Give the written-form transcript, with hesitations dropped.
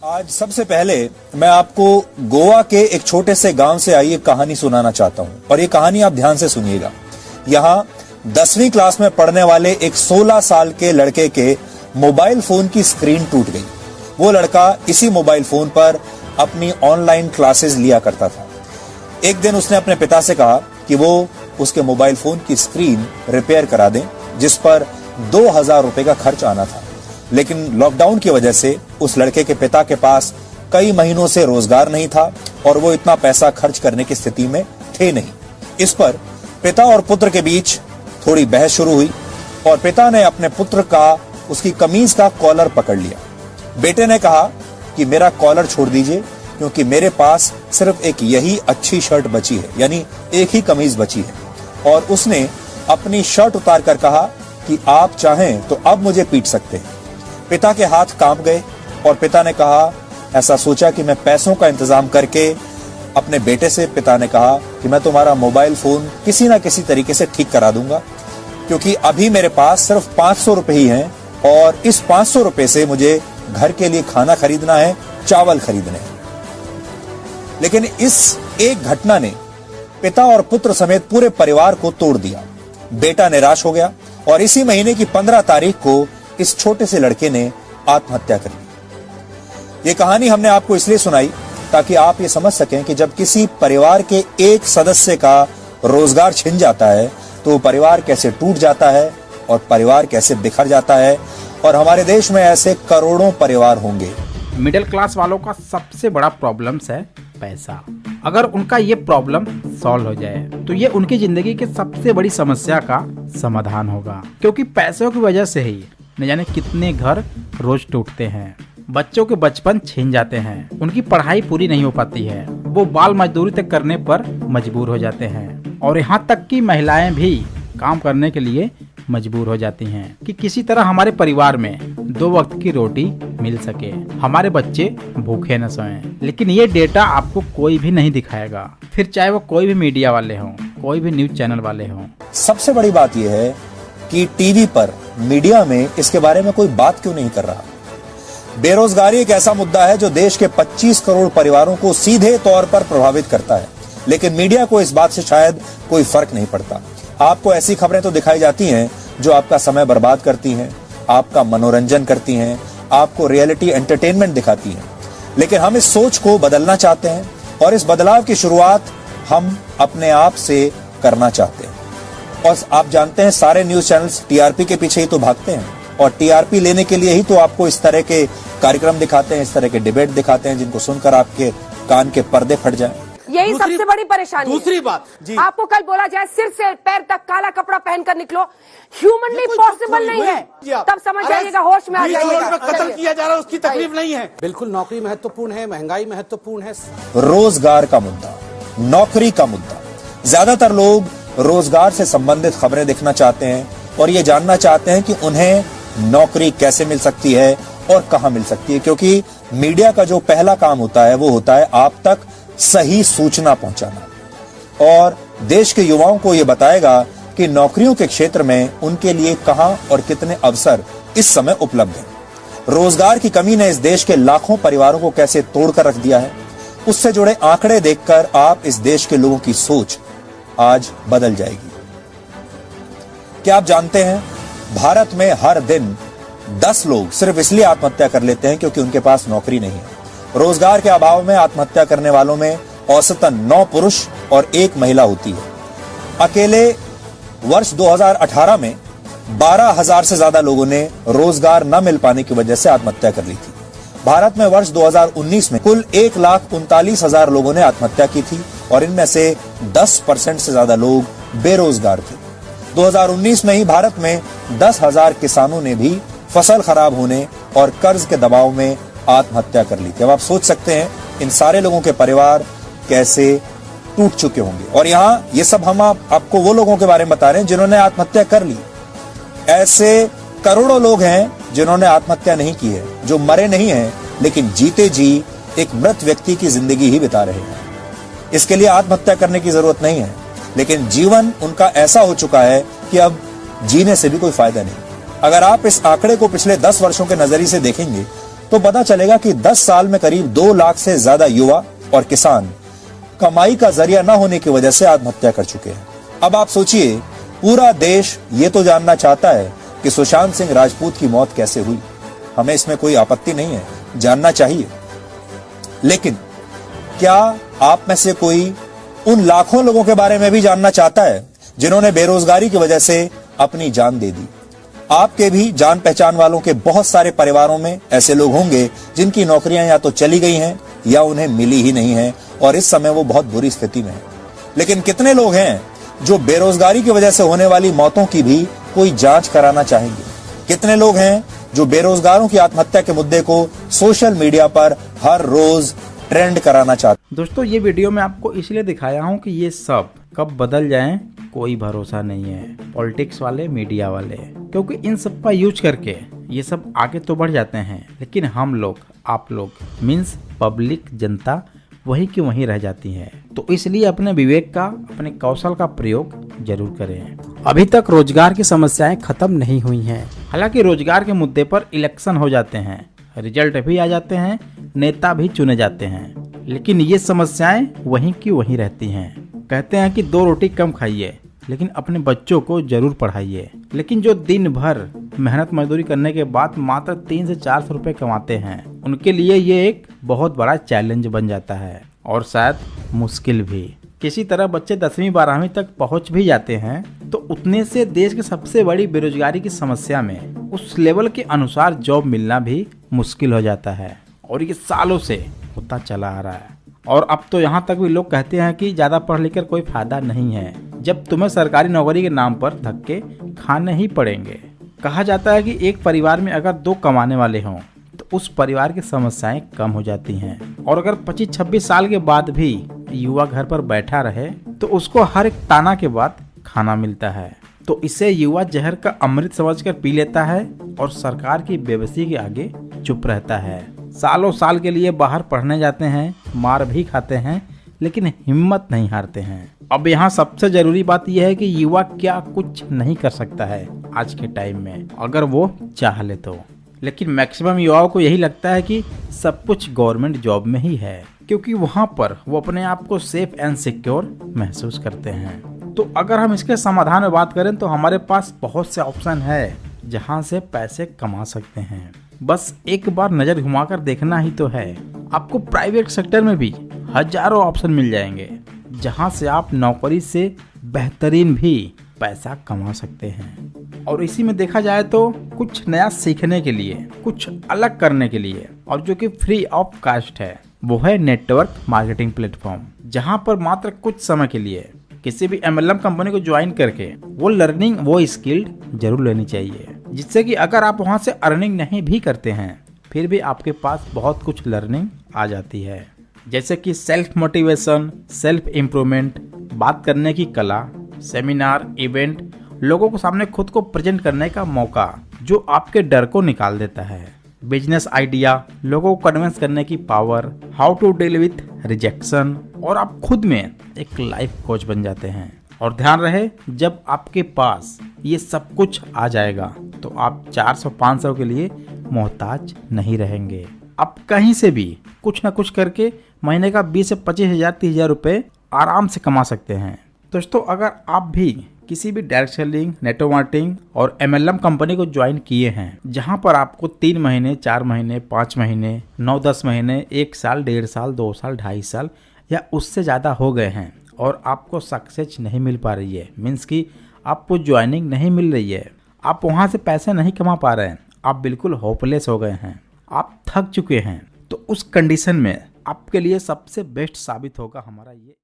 आज सबसे पहले मैं आपको गोवा के एक छोटे से गांव से आई एक कहानी सुनाना चाहता हूं और ये कहानी आप ध्यान से सुनिएगा। यहाँ 10वीं क्लास में पढ़ने वाले एक 16 साल के लड़के के मोबाइल फोन की स्क्रीन टूट गई। वो लड़का इसी मोबाइल फोन पर अपनी ऑनलाइन क्लासेस लिया करता था। एक दिन उसने अपने पिता से कहा कि वो उसके मोबाइल फोन की स्क्रीन रिपेयर करा दें, जिस पर 2000 रुपए का खर्च आना था। लेकिन लॉकडाउन की वजह से उस लड़के के पिता के पास कई महीनों से रोजगार नहीं था और वो इतना पैसा खर्च करने की स्थिति में थे नहीं। इस पर पिता और पुत्र के बीच थोड़ी बहस शुरू हुई और पिता ने अपने पुत्र का उसकी कमीज का कॉलर पकड़ लिया। बेटे ने कहा कि मेरा कॉलर छोड़ दीजिए क्योंकि मेरे पास सिर्फ एक यही अच्छी शर्ट बची है, यानी एक ही कमीज बची है। और उसने अपनी शर्ट उतार कर कहा कि आप चाहें तो अब मुझे पीट सकते हैं। पिता के हाथ कांप गए और पिता ने कहा, ऐसा सोचा कि मैं पैसों का इंतजाम करके अपने बेटे से पिता ने कहा कि मैं तुम्हारा मोबाइल फोन किसी ना किसी तरीके से ठीक करा दूंगा क्योंकि अभी मेरे पास सिर्फ 500 रुपए ही हैं और इस 500 रुपए से मुझे घर के लिए खाना खरीदना है, चावल खरीदने हैं। लेकिन इस एक घटना ने पिता और पुत्र समेत पूरे परिवार को तोड़ दिया। बेटा निराश हो गया और इसी महीने की 15 तारीख को इस छोटे से लड़के ने आत्महत्या कर ली। ये कहानी हमने आपको इसलिए सुनाई ताकि आप ये समझ सकें कि जब किसी परिवार के एक सदस्य का रोजगार छिन जाता है तो परिवार कैसे टूट जाता है और परिवार कैसे बिखर जाता है। और हमारे देश में ऐसे करोड़ों परिवार होंगे। मिडिल क्लास वालों का सबसे बड़ा प्रॉब्लम्स है पैसा। अगर उनका ये प्रॉब्लम सॉल्व हो जाए तो ये उनकी जिंदगी की सबसे बड़ी समस्या का समाधान होगा, क्योंकि पैसों की वजह से ही न जाने कितने घर रोज टूटते हैं, बच्चों के बचपन छीन जाते हैं, उनकी पढ़ाई पूरी नहीं हो पाती है, वो बाल मजदूरी तक करने पर मजबूर हो जाते हैं और यहाँ तक कि महिलाएं भी काम करने के लिए मजबूर हो जाती हैं कि किसी तरह हमारे परिवार में 2 वक्त की रोटी मिल सके, हमारे बच्चे भूखे न सोएं। लेकिन ये डेटा आपको कोई भी नहीं दिखाएगा, फिर चाहे वो कोई भी मीडिया वाले हों, कोई भी न्यूज चैनल वाले हों। सबसे बड़ी बात यह है कि टीवी पर, मीडिया में इसके बारे में कोई बात क्यों नहीं कर रहा। बेरोजगारी एक ऐसा मुद्दा है जो देश के 25 करोड़ परिवारों को सीधे तौर पर प्रभावित करता है, लेकिन मीडिया को इस बात से शायद कोई फर्क नहीं पड़ता। आपको ऐसी खबरें तो दिखाई जाती हैं जो आपका समय बर्बाद करती हैं, आपका मनोरंजन करती हैं, आपको रियलिटी एंटरटेनमेंट दिखाती हैं। लेकिन हम इस सोच को बदलना चाहते हैं और इस बदलाव की शुरुआत हम अपने आप से करना चाहते हैं। और आप जानते हैं सारे न्यूज चैनल्स टीआरपी के पीछे ही तो भागते हैं और टीआरपी लेने के लिए ही तो आपको इस तरह के कार्यक्रम दिखाते हैं, इस तरह के डिबेट दिखाते हैं जिनको सुनकर आपके कान के पर्दे फट जाएं। यही सबसे बड़ी परेशानी। दूसरी बात जी, आपको कल बोला जाए सिर से पैर तक काला कपड़ा पहनकर निकलो, ह्यूमनली पॉसिबल नहीं है, तब समझ जाइएगा, होश में आ जाइएगा। कत्ल किया जा रहा है, उसकी तकलीफ नहीं है। बिल्कुल नौकरी महत्वपूर्ण है, महंगाई महत्वपूर्ण है, रोजगार का मुद्दा, नौकरी का मुद्दा। ज्यादातर लोग रोजगार से संबंधित खबरें देखना चाहते हैं और ये जानना चाहते हैं कि उन्हें नौकरी कैसे मिल सकती है और कहां मिल सकती है, क्योंकि मीडिया का जो पहला काम होता है वो होता है आप तक सही सूचना पहुंचाना और देश के युवाओं को यह बताएगा कि नौकरियों के क्षेत्र में उनके लिए कहां और कितने अवसर इस समय उपलब्ध हैं। रोजगार की कमी ने इस देश के लाखों परिवारों को कैसे तोड़कर रख दिया है, उससे जुड़े आंकड़े देखकर आप इस देश के लोगों की सोच आज बदल जाएगी। क्या आप जानते हैं भारत में हर दिन 10 लोग सिर्फ इसलिए आत्महत्या कर लेते हैं क्योंकि उनके पास नौकरी नहीं है। रोजगार के अभाव में आत्महत्या करने वालों में औसतन 9 पुरुष और 1 महिला होती है। अकेले वर्ष 2018 में 12,000 से ज्यादा लोगों ने रोजगार न मिल पाने की वजह से आत्महत्या कर ली थी। भारत में वर्ष 2019 में कुल 1,39,000 लोगों ने आत्महत्या की थी और इनमें से 10% से ज्यादा लोग बेरोजगार थे। 2019 में ही भारत में 10,000 किसानों ने भी फसल खराब होने और कर्ज के दबाव में आत्महत्या कर ली थी। अब आप सोच सकते हैं इन सारे लोगों के परिवार कैसे टूट चुके होंगे। और यहाँ ये सब हम आपको वो लोगों के बारे में बता रहे हैं जिन्होंने आत्महत्या कर ली। ऐसे करोड़ों लोग हैं जिन्होंने आत्महत्या नहीं की है, जो मरे नहीं हैं लेकिन जीते जी एक मृत व्यक्ति की जिंदगी ही बिता रहे हैं। इसके लिए आत्महत्या करने की जरूरत नहीं है, लेकिन जीवन उनका ऐसा हो चुका है कि अब जीने से भी कोई फायदा नहीं। अगर आप इस आंकड़े को पिछले 10 वर्षों के नजरिए से देखेंगे तो पता चलेगा कि 10 साल में करीब 2 लाख से ज्यादा युवा और किसान कमाई का जरिया न होने की वजह से आत्महत्या कर चुके हैं। अब आप सोचिए, पूरा देश ये तो जानना चाहता है कि सुशांत सिंह राजपूत की मौत कैसे हुई। हमें इसमें कोई आपत्ति नहीं है, जानना चाहिए। लेकिन क्या आप में से कोई उन लाखों लोगों के बारे में भी जानना चाहता है जिन्होंने बेरोजगारी की वजह से अपनी जान दे दी? आपके भी जान पहचान वालों के बहुत सारे परिवारों में ऐसे लोग होंगे जिनकी नौकरियां या तो चली गई हैं या उन्हें मिली ही नहीं है और इस समय वो बहुत बुरी स्थिति में है। लेकिन कितने लोग हैं जो बेरोजगारी की वजह से होने वाली मौतों की भी कोई जांच कराना चाहेंगे? कितने लोग हैं जो बेरोजगारों की आत्महत्या के मुद्दे को सोशल मीडिया पर हर रोज ट्रेंड कराना चाहते हैं? दोस्तों, ये वीडियो मैं आपको इसलिए दिखाया हूँ कि ये सब कब बदल जाएं कोई भरोसा नहीं है। पॉलिटिक्स वाले, मीडिया वाले, क्योंकि इन सब का यूज करके ये सब आगे तो बढ़ जाते हैं, लेकिन हम लोग, आप लोग मीन्स पब्लिक, जनता वहीं की वहीं रह जाती है। तो इसलिए अपने विवेक का, अपने कौशल का प्रयोग जरूर करें। अभी तक रोजगार की समस्याएं खत्म नहीं हुई हैं। हालांकि रोजगार के मुद्दे पर इलेक्शन हो जाते हैं, रिजल्ट भी आ जाते हैं, नेता भी चुने जाते हैं, लेकिन ये समस्याएं वहीं की वहीं रहती हैं। कहते हैं कि 2 रोटी कम खाइए, लेकिन अपने बच्चों को जरूर पढ़ाइए। लेकिन जो दिन भर मेहनत मजदूरी करने के बाद मात्र 300 से 400 रुपए कमाते हैं, उनके लिए ये एक बहुत बड़ा चैलेंज बन जाता है और शायद मुश्किल भी। किसी तरह बच्चे 10वीं 12वीं तक पहुंच भी जाते हैं तो उतने से देश की सबसे बड़ी बेरोजगारी की समस्या में उस लेवल के अनुसार जॉब मिलना भी मुश्किल हो जाता है। और ये सालों से होता चला आ रहा है। और अब तो यहाँ तक भी लोग कहते हैं कि ज़्यादा पढ़ लिख कर कोई फायदा नहीं है, जब तुम्हें सरकारी नौकरी के नाम पर धक्के खाने ही पड़ेंगे। कहा जाता है कि एक परिवार में अगर 2 कमाने वाले हों तो उस परिवार की समस्याएं कम हो जाती हैं। और अगर 25-26 साल के बाद भी युवा घर पर बैठा रहे तो उसको हर एक ताना के बाद खाना मिलता है। तो इसे युवा जहर का अमृत समझकर पी लेता है और सरकार की बेबसी के आगे चुप रहता है। सालों साल के लिए बाहर पढ़ने जाते हैं, मार भी खाते हैं, लेकिन हिम्मत नहीं हारते हैं। अब यहाँ सबसे जरूरी बात यह है कि युवा क्या कुछ नहीं कर सकता है आज के टाइम में, अगर वो चाह ले तो। लेकिन मैक्सिमम युवाओं को यही लगता है कि सब कुछ गवर्नमेंट जॉब में ही है, क्योंकि वहाँ पर वो अपने आप को सेफ एंड सिक्योर महसूस करते हैं। तो अगर हम इसके समाधान में बात करें तो हमारे पास बहुत से ऑप्शन है जहाँ से पैसे कमा सकते हैं। बस एक बार नजर घुमाकर देखना ही तो है। आपको प्राइवेट सेक्टर में भी हजारों ऑप्शन मिल जाएंगे जहां से आप नौकरी से बेहतरीन भी पैसा कमा सकते हैं। और इसी में देखा जाए तो कुछ नया सीखने के लिए, कुछ अलग करने के लिए, और जो कि फ्री ऑफ कॉस्ट है, वो है नेटवर्क मार्केटिंग प्लेटफॉर्म, जहां पर मात्र कुछ समय के लिए किसी भी MLM कंपनी को ज्वाइन करके वो लर्निंग, वो स्किल्ड जरूर लेनी चाहिए, जिससे कि अगर आप वहां से अर्निंग नहीं भी करते हैं फिर भी आपके पास बहुत कुछ लर्निंग आ जाती है। जैसे कि सेल्फ मोटिवेशन, सेल्फ इम्प्रूवमेंट, बात करने की कला, सेमिनार, इवेंट, लोगों को सामने खुद को प्रेजेंट करने का मौका जो आपके डर को निकाल देता है, बिजनेस आइडिया, लोगों को कन्विंस करने की power, how to deal with rejection, और आप खुद में एक लाइफ कोच बन जाते हैं। और ध्यान रहे, जब आपके पास ये सब कुछ आ जाएगा तो आप 400-500 के लिए मोहताज नहीं रहेंगे। आप कहीं से भी कुछ ना कुछ करके महीने का 20 से 25 हजार 30 हजार रुपये आराम से कमा सकते हैं। दोस्तों, अगर आप भी किसी भी डायरेक्ट सेलिंग, नेटवर्क मार्केटिंग और MLM कंपनी को ज्वाइन किए हैं, जहां पर आपको 3 महीने, 4 महीने, 5 महीने, 9-10 महीने, 1 साल, 1.5 साल, 2 साल, 2.5 साल या उससे ज़्यादा हो गए हैं और आपको सक्सेस नहीं मिल पा रही है, मीन्स कि आपको ज्वाइनिंग नहीं मिल रही है, आप वहाँ से पैसे नहीं कमा पा रहे हैं, आप बिल्कुल होपलेस हो गए हैं, आप थक चुके हैं, तो उस कंडीशन में आपके लिए सबसे बेस्ट साबित होगा हमारा ये